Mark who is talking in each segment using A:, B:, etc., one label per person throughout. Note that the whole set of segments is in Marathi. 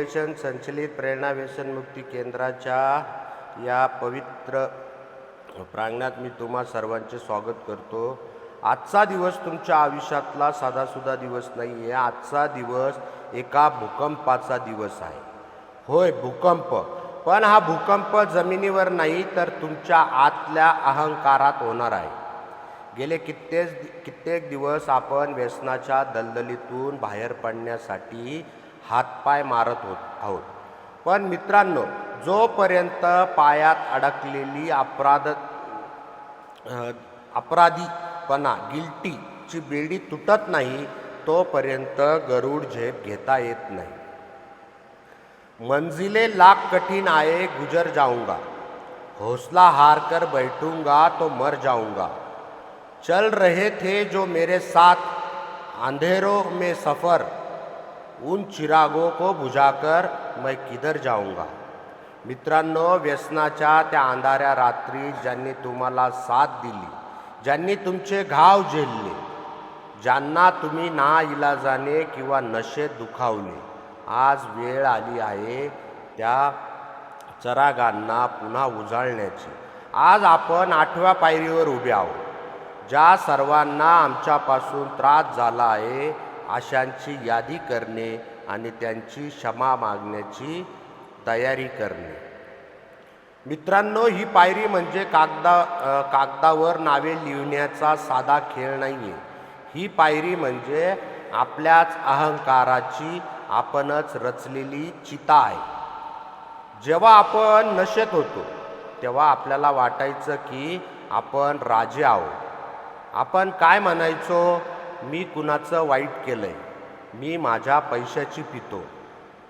A: संचलित प्रेरणा व्यसनमुक्ती केंद्राच्या या पवित्र प्रांगणात मी तुम्हा सर्वांचे स्वागत करतो। आजचा दिवस तुमच्या आयुष्यातला साधासुद्धा दिवस नाही आहे। आजचा दिवस एका भूकंपाचा दिवस आहे। होय, भूकंप, पण हा भूकंप जमिनीवर नाही तर तुमच्या आतल्या अहंकारात होणार आहे। गेले कित्येक दिवस आपण व्यसनाच्या दलदलीतून बाहेर पडण्यासाठी हातपाय मारत आहोत, पण मित्रांनो, जोपर्यंत पायात अडकलेली अपराधीपणा गिल्टीची बेडी तुटत नाही तोपर्यंत गरुड झेप घेता येत नाही। मंजिले लाख कठिन आए गुजर जाऊंगा, हौसला हार कर बैठूंगा तो मर जाऊंगा। चल रहे थे जो मेरे साथ अंधेरों में सफ़र, उन चिरागों को बुझाकर मैं किधर जाऊंगा। मित्रांनो, व्यसनाच्या त्या अंधाऱ्या रात्री ज्यांनी तुम्हाला साथ दिली, ज्यांनी तुमचे घाव झेलले, ज्यांना तुम्ही नाइलाजाने किंवा नशेत दुखावले, आज वेळ आली आहे त्या चरागांना पुन्हा उजाळण्याची। आज आपण 8व्या पायरीवर उभे आहोत। ज्या सर्वांना आमच्यापासून त्रास झाला आहे अशांची यादी करणे आणि त्यांची क्षमा मागण्याची तयारी करणे। मित्रांनो, ही पायरी म्हणजे कागदावर नावे लिहिण्याचा साधा खेळ नाही आहे। ही पायरी म्हणजे आपल्याच अहंकाराची आपणच रचलेली चिता आहे। जेव्हा आपण नशेत होतो तेव्हा आपल्याला वाटायचं की आपण राजे आहोत। आपण काय म्हणायचो? मी कुणाचं वाईट केलंय, मी माझ्या पैशाची पितो।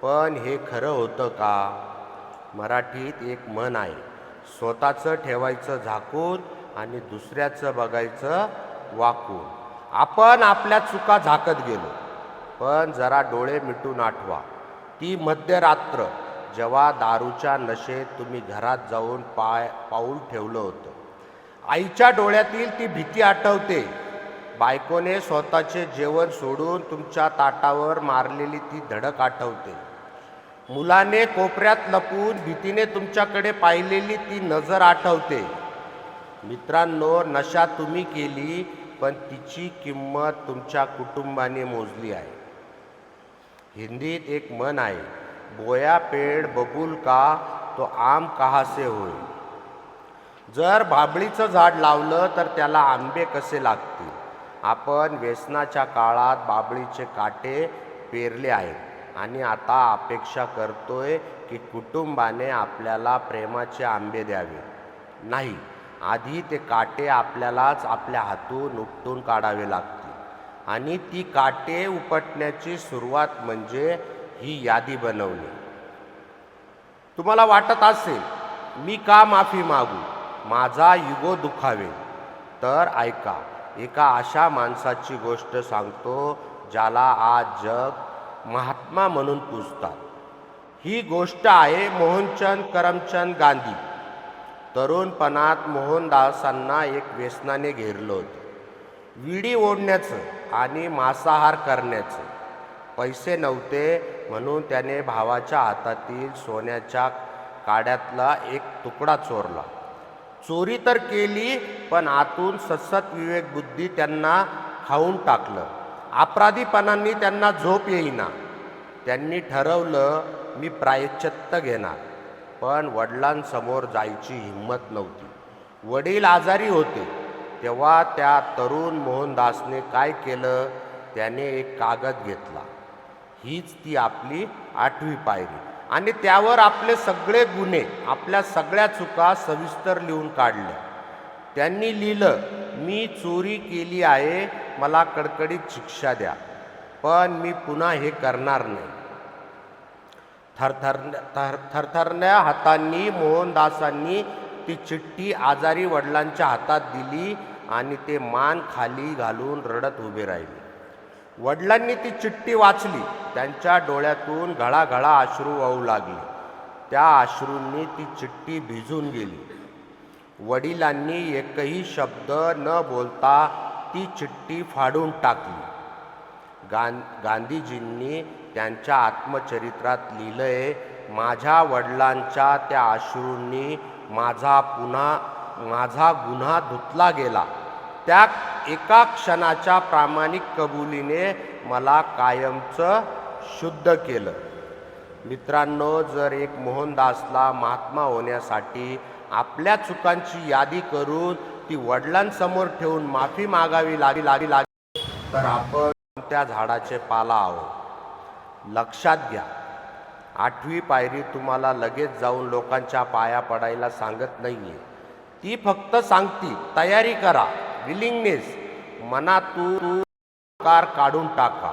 A: पण हे खरं होतं का? मराठीत एक म्हण आहे, स्वतःचं ठेवायचं झाकून आणि दुसऱ्याचं बघायचं वाकून। आपण आपल्या चुका झाकत गेलो, पण जरा डोळे मिटून आठवा ती मध्यरात्र जेव्हा दारूच्या नशेत तुम्ही घरात जाऊन पाऊल ठेवलं होतं। आईच्या डोळ्यातील ती भीती आठवते, बायकोने स्वतःचे जेवण सोडून तुमच्या ताटावर मारलेली ती धडक आठवते, मुलाने कोपऱ्यात लपून भीतीने तुमच्याकडे पाहिलेली ती नजर आठवते। मित्रांनो, नशा तुम्ही केली, पण तिची किंमत तुमच्या कुटुंबाने मोजली आहे। हिंदीत एक म्हण आहे, बोया पेड़ बबूल का तो आम कहाँ से होय। जर बाभळीचं झाड लावलं तर त्याला आंबे कसे लागतील? आपण व्यसनाच्या काळात बाभळीचे काटे पेरले आहेत आणि आता अपेक्षा करतोय की कुटुंबाने आपल्याला प्रेमाचे आंबे द्यावे। नाही, आधी ते काटे आपल्यालाच आपल्या हातून उपटून काढावे लागतील। आणि ती काटे उपटण्याची सुरुवात म्हणजे ही यादी बनवणे। तुम्हाला वाटत असेल, मी का माफी मागू, माझा इगो दुखावेल? तर ऐका, एका अशा माणसाची गोष्ट सांगतो ज्याला आज जग महात्मा म्हणून पूजतात। ही गोष्ट आहे मोहनचंद करमचंद गांधी। तरुणपणात मोहनदासांना एक व्यसनाने घेरलं होतं, विडी ओढण्याचं आणि मांसाहार करण्याचं। पैसे नव्हते म्हणून त्याने भावाच्या हातातील सोन्याच्या काड्यातला एक तुकडा चोरला। चोरी तर केली, पण आतून सतसत विवेक बुद्धी त्यांना खाऊन टाकलं। अपराधीपणांनी त्यांना झोप येईना। त्यांनी ठरवलं, मी प्रायश्चित्त घेणार, पण वडिलांसमोर जायची हिंमत नव्हती। वडील आजारी होते तेव्हा त्या तरुण मोहनदासने काय केलं? त्याने एक कागद घेतला, हीच ती आपली 8वी पायरी, आणि त्यावर आपले सगळे गुन्हे, आपल्या सगळ्या चुका सविस्तर लिहून काढल्या। त्यांनी लिहिलं, मी चोरी केली आहे, मला कडकडीत शिक्षा द्या, पण मी पुन्हा हे करणार नाही। थरथरण्या हातांनी मोहनदासांनी ती चिठ्ठी आजारी वडिलांच्या हातात दिली आणि ते मान खाली घालून रडत उभे राहिले। वडिलांनी ती चिठ्ठी वाचली, त्यांच्या डोळ्यातून घळाघळा अश्रू वाहू लागले। त्या अश्रूंनी ती चिठ्ठी भिजून गेली। वडिलांनी एकही शब्द न बोलता ती चिठ्ठी फाडून टाकली। गांधीजींनी त्यांच्या आत्मचरित्रात लिहिलंय, माझ्या वडिलांच्या त्या अश्रूंनी माझा गुन्हा धुतला गेला. त्या एका क्षणाच्या प्रामाणिक कबुलीने मला कायमचं शुद्ध केलं. मित्रांनो, जर एक मोहनदासला महात्मा होण्यासाठी आपल्या चुकांची यादी करून ती वडिलांसमोर ठेवून माफी मागावी लागली तर आपण त्या झाडाचे पाला आहोत. लक्षात घ्या, 8वी पायरी तुम्हाला लगेच जाऊन लोकांच्या पाया पडायला सांगत नाहीये. ती फक्त सांगती तयारी करा, विलिंगनेस. मनातून कार काढून टाका.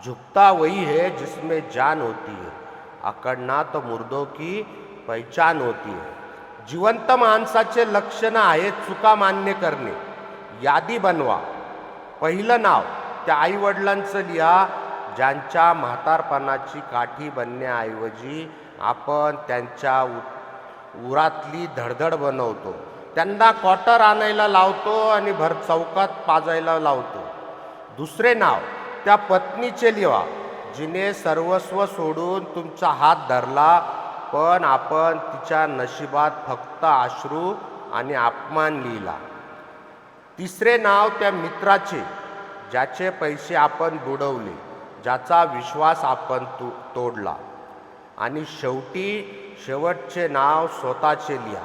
A: झुकता वही है जिसमें जान होती है, अकडना तो मुर्दों की पहचान होती है. जिवंत माणसाचे लक्षण आहेत चुका मान्य करणे. यादी बनवा. पहिलं नाव त्या आईवडिलांचं लिहा, ज्यांच्या म्हातारपणाची काठी बनण्याऐवजी आपण त्यांच्या उरातली धडधड बनवतो. त्यांना क्वार्टर आणायला लावतो आणि भर चौकात पाजायला लावतो. दुसरे नाव त्या पत्नीचे लिहा, जिने सर्वस्व सोडून तुमचा हात धरला, पण आपण तिच्या नशिबात फक्त अश्रू आणि अपमान लिहिला. तिसरे नाव त्या मित्राचे, ज्याचे पैसे आपण बुडवले, ज्याचा विश्वास आपण तोडला. आणि शेवटचे नाव स्वतःचे लिहा,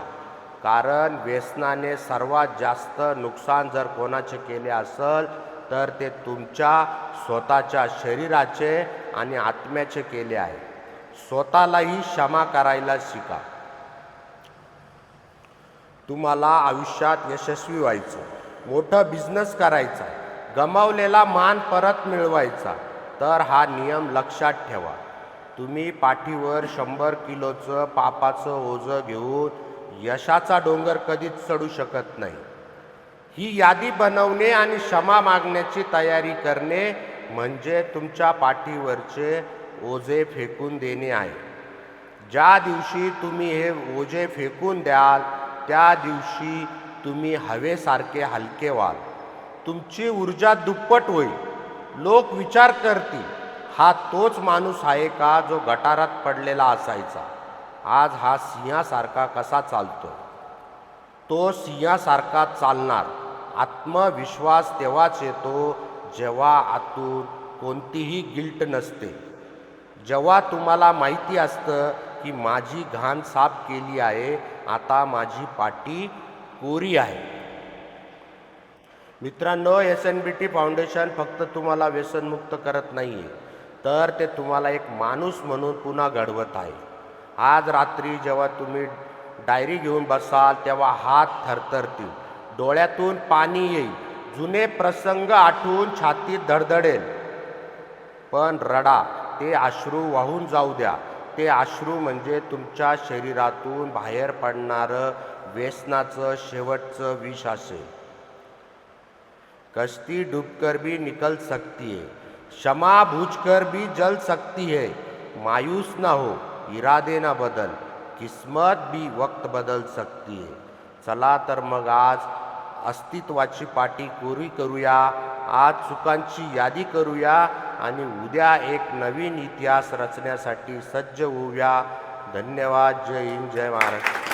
A: कारण व्यसनाने सर्वात जास्त नुकसान जर कोणाचे केले असेल तर ते तुमच्या स्वतःच्या शरीराचे आणि आत्म्याचे केले आहे. स्वतःलाही क्षमा करायला शिका. तुम्हाला आयुष्यात यशस्वी व्हायचं, मोठा बिझनेस करायचा, गमावलेला मान परत मिळवायचा, तर हा नियम लक्षात ठेवा. तुम्ही पाठीवर 100 किलोचं पापाचं ओझं घेऊन यशाचा डोंगर कधीच चढू शकत नाही. ही यादी बनवणे आणि क्षमा मागण्याची तयारी करणे म्हणजे तुमच्या पाठीवरचे ओझे फेकून देणे आहे. ज्या दिवशी तुम्ही हे ओझे फेकून द्याल त्या दिवशी तुम्ही हवेसारखे हलके व्हाल. तुमची ऊर्जा दुप्पट होईल. लोक विचार करतील, हा तोच माणूस आहे का जो गटारात पडलेला असायचा, आज हा सिंहासारखा कसा चालतो. तो सिंहासारखा चालणार. आत्मविश्वास तेव्हाच येतो जेव्हा आतून कोणतीही गिल्ट नसते, जेव्हा तुम्हाला माहिती असतं की माझी घाण साफ केली आहे, आता माझी पाटी कोरी आहे. मित्रांनो, SNBT फाउंडेशन फक्त तुम्हाला व्यसनमुक्त करत नाही आहे, तर ते तुम्हाला एक माणूस म्हणून पुन्हा घडवत आहे. आज रात्री जेव्हा तुम्ही डायरी घेऊन बसाल तेव्हा हात थरथरतील, डोळ्यातून पाणी येईल, जुने प्रसंग आठवून छातीत धडधडेल. पण रडा, ते अश्रू वाहून जाऊ द्या. ते अश्रू म्हणजे तुमच्या शरीरातून बाहेर पडणारं व्यसनाचं शेवटचं विष असेल. कश्ती डूबकर भी निकल सकती है, क्षमा बूझकर भी जल सकती है. मायूस ना हो, इरादे ना बदल, किस्मत भी वक्त बदल सकती है. चला तर मग आज अस्तित्वाची पाटी कोरी करूया, आज चुकांची यादी करूया आणि उद्या एक नवीन इतिहास रचण्यासाठी सज्ज होऊया. धन्यवाद. जय हिंद, जय महाराष्ट्र.